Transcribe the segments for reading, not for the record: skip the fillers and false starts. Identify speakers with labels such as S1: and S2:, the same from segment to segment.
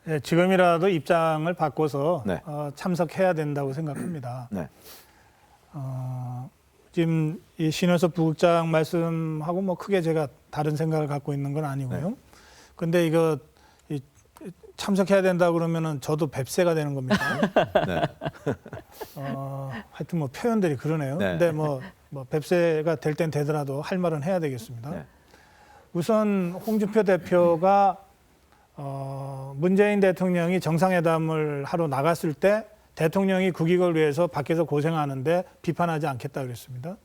S1: 네, 지금이라도 입장을 바꿔서
S2: 네.
S1: 참석해야 된다고 생각합니다.
S2: 네.
S1: 지금 이 신현섭 부국장 말씀하고 뭐 크게 제가 다른 생각을 갖고 있는 건 아니고요.
S2: 네.
S1: 근데 이거 참석해야 된다 그러면은 저도 뱁새가 되는 겁니다.
S2: 네.
S1: 하여튼 뭐 표현들이 그러네요.
S2: 네.
S1: 근데 뭐 뱁새가 될 땐 되더라도 할 말은 해야 되겠습니다.
S2: 네.
S1: 우선 홍준표 대표가 문재인 대통령이 정상회담을 하러 나갔을 때 대통령이 국익을 위해서 밖에서 고생하는데 비판하지 않겠다 그랬습니다.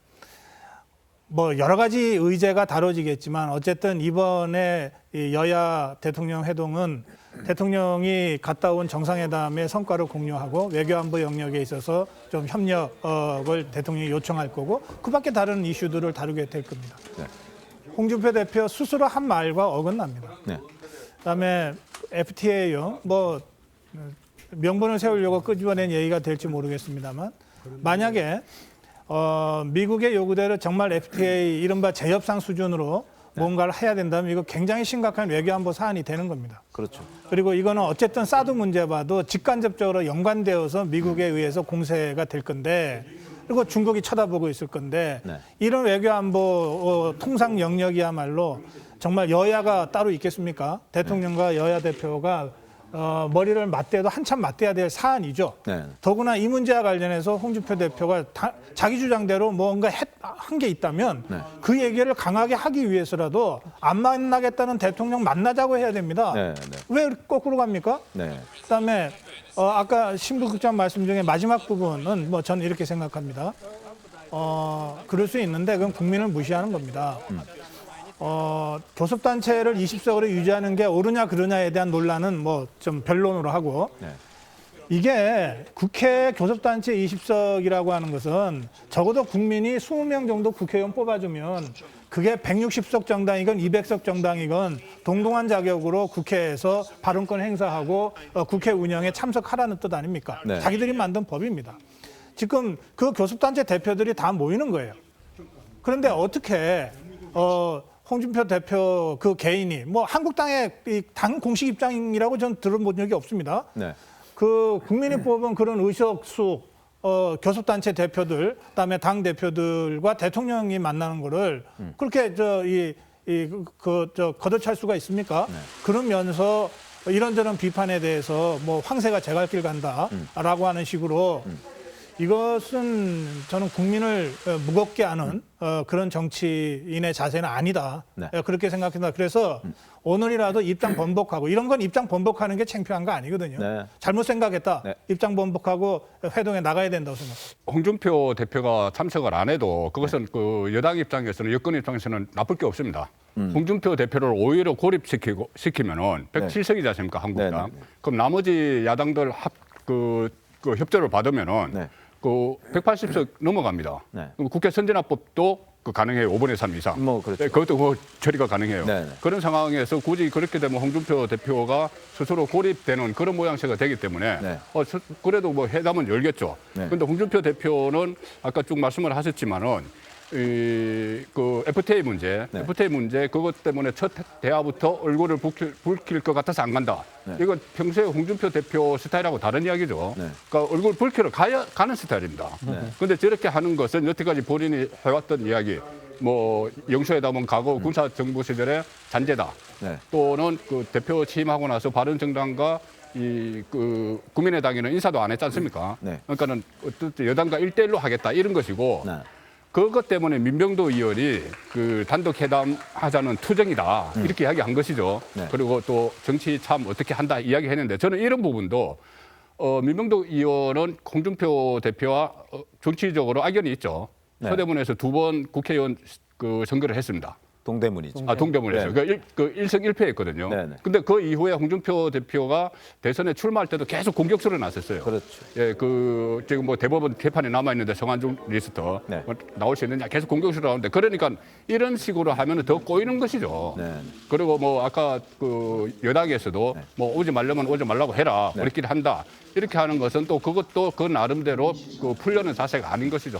S1: 뭐 여러 가지 의제가 다뤄지겠지만 어쨌든 이번에 이 여야 대통령 회동은 대통령이 갔다 온 정상회담의 성과를 공유하고 외교안보 영역에 있어서 좀 협력을 대통령이 요청할 거고 그밖에 다른 이슈들을 다루게 될 겁니다.
S2: 네.
S1: 홍준표 대표 스스로 한 말과 어긋납니다.
S2: 네.
S1: 그다음에 FTA요. 뭐 명분을 세우려고 끄집어낸 얘기가 될지 모르겠습니다만 만약에 미국의 요구대로 정말 FTA 이른바 재협상 수준으로 뭔가를 해야 된다면 이거 굉장히 심각한 외교안보 사안이 되는 겁니다.
S2: 그렇죠.
S1: 그리고 이거는 어쨌든 사드 문제 봐도 직간접적으로 연관되어서 미국에 의해서 공세가 될 건데 그리고 중국이 쳐다보고 있을 건데
S2: 네.
S1: 이런 외교안보 통상 영역이야말로 정말 여야가 따로 있겠습니까? 대통령과 여야 대표가 머리를 맞대도 한참 맞대야 될 사안이죠.
S2: 네.
S1: 더구나 이 문제와 관련해서 홍준표 대표가 자기 주장대로 뭔가 한 게 있다면
S2: 네.
S1: 그 얘기를 강하게 하기 위해서라도 안 만나겠다는 대통령 만나자고 해야 됩니다.
S2: 네. 네.
S1: 왜 거꾸로 갑니까?
S2: 네.
S1: 그다음에 아까 신부국장 말씀 중에 마지막 부분은 뭐 저는 이렇게 생각합니다. 그럴 수 있는데 그건 국민을 무시하는 겁니다. 교섭단체를 20석으로 유지하는 게 옳으냐 그르냐에 대한 논란은 뭐 좀 변론으로 하고
S2: 네.
S1: 이게 국회 교섭단체 20석이라고 하는 것은 적어도 국민이 20명 정도 국회의원 뽑아주면 그게 160석 정당이건 200석 정당이건 동등한 자격으로 국회에서 발언권 행사하고 국회 운영에 참석하라는 뜻 아닙니까?
S2: 네.
S1: 자기들이 만든 법입니다. 지금 그 교섭단체 대표들이 다 모이는 거예요. 그런데 어떻게 홍준표 대표 그 개인이 뭐 한국당의 당 공식 입장이라고 전 들어본 적이 없습니다.
S2: 네.
S1: 그 국민이 뽑은 그런 의석수 교섭단체 대표들, 그다음에 당 대표들과 대통령이 만나는 거를 그렇게 걷어찰 수가 있습니까?
S2: 네.
S1: 그러면서 이런저런 비판에 대해서 뭐 황새가 제 갈 길 간다라고 하는 식으로 이것은 저는 국민을 무겁게 하는 그런 정치인의 자세는 아니다.
S2: 네.
S1: 그렇게 생각합니다. 그래서 오늘이라도 입장 번복하고 이런 건 입장 번복하는 게 창피한 거 아니거든요.
S2: 네.
S1: 잘못 생각했다.
S2: 네.
S1: 입장 번복하고 회동에 나가야 된다고 생각합니다.
S3: 홍준표 대표가 참석을 안 해도 그것은 그 여당 입장에서는 여권 입장에서는 나쁠 게 없습니다. 홍준표 대표를 오히려 고립시키면은 107석이지 않습니까, 한국당.
S2: 네, 네, 네.
S3: 그럼 나머지 야당들 그 협조를 받으면은
S2: 네.
S3: 그 180석 넘어갑니다.
S2: 네.
S3: 그럼 국회 선진화법도 그 가능해요. 5분의 3 이상.
S2: 뭐 그렇죠.
S3: 네, 그것도 뭐 처리가 가능해요.
S2: 네, 네.
S3: 그런 상황에서 굳이 그렇게 되면 홍준표 대표가 스스로 고립되는 그런 모양새가 되기 때문에
S2: 네.
S3: 그래도 뭐 회담은 열겠죠.
S2: 네.
S3: 그런데 홍준표 대표는 아까 쭉 말씀을 하셨지만은 그 FTA 문제,
S2: 네.
S3: FTA 문제 그것 때문에 첫 대화부터 얼굴을 붉힐 것 같아서 안 간다.
S2: 네.
S3: 이건 평소에 홍준표 대표 스타일하고 다른 이야기죠.
S2: 네.
S3: 그러니까 얼굴 붉히러 가는 스타일입니다. 그런데 저렇게 하는 것은 여태까지 본인이 해왔던 이야기, 뭐 영수회담은 과거 군사 정부 시절의 잔재다.
S2: 네.
S3: 또는 그 대표 취임하고 나서 바른정당과 그 국민의당에는 인사도 안 했지 않습니까?
S2: 네.
S3: 그러니까는 어쨌든 여당과 1대1로 하겠다 이런 것이고.
S2: 네.
S3: 그것 때문에 민병도 의원이 그 단독 회담 하자는 투쟁이다 이렇게 이야기한 것이죠.
S2: 네.
S3: 그리고 또 정치 참 어떻게 한다 이야기했는데 저는 이런 부분도 민병도 의원은 홍준표 대표와 정치적으로 악연이 있죠.
S2: 네.
S3: 서대문에서 2번 국회의원 그 선거를 했습니다.
S2: 동대문이죠.
S3: 동대문에서.
S2: 네.
S3: 그 1승 1패했거든요.
S2: 네네.
S3: 근데 그 이후에 홍준표 대표가 대선에 출마할 때도 계속 공격수로 나섰어요.
S2: 그렇죠.
S3: 예, 그 지금 뭐 대법원 개판에 남아 있는데 성한종 리스트
S2: 네.
S3: 뭐 나올 수 있느냐 계속 공격수로 나오는데 그러니까 이런 식으로 하면은 더 꼬이는 것이죠.
S2: 네.
S3: 그리고 뭐 아까 그 여당에서도 뭐 오지 말려면 오지 말라고 해라. 우리끼리 한다. 이렇게 하는 것은 또 그것도 그 나름대로 그 풀려는 자세가 아닌 것이죠.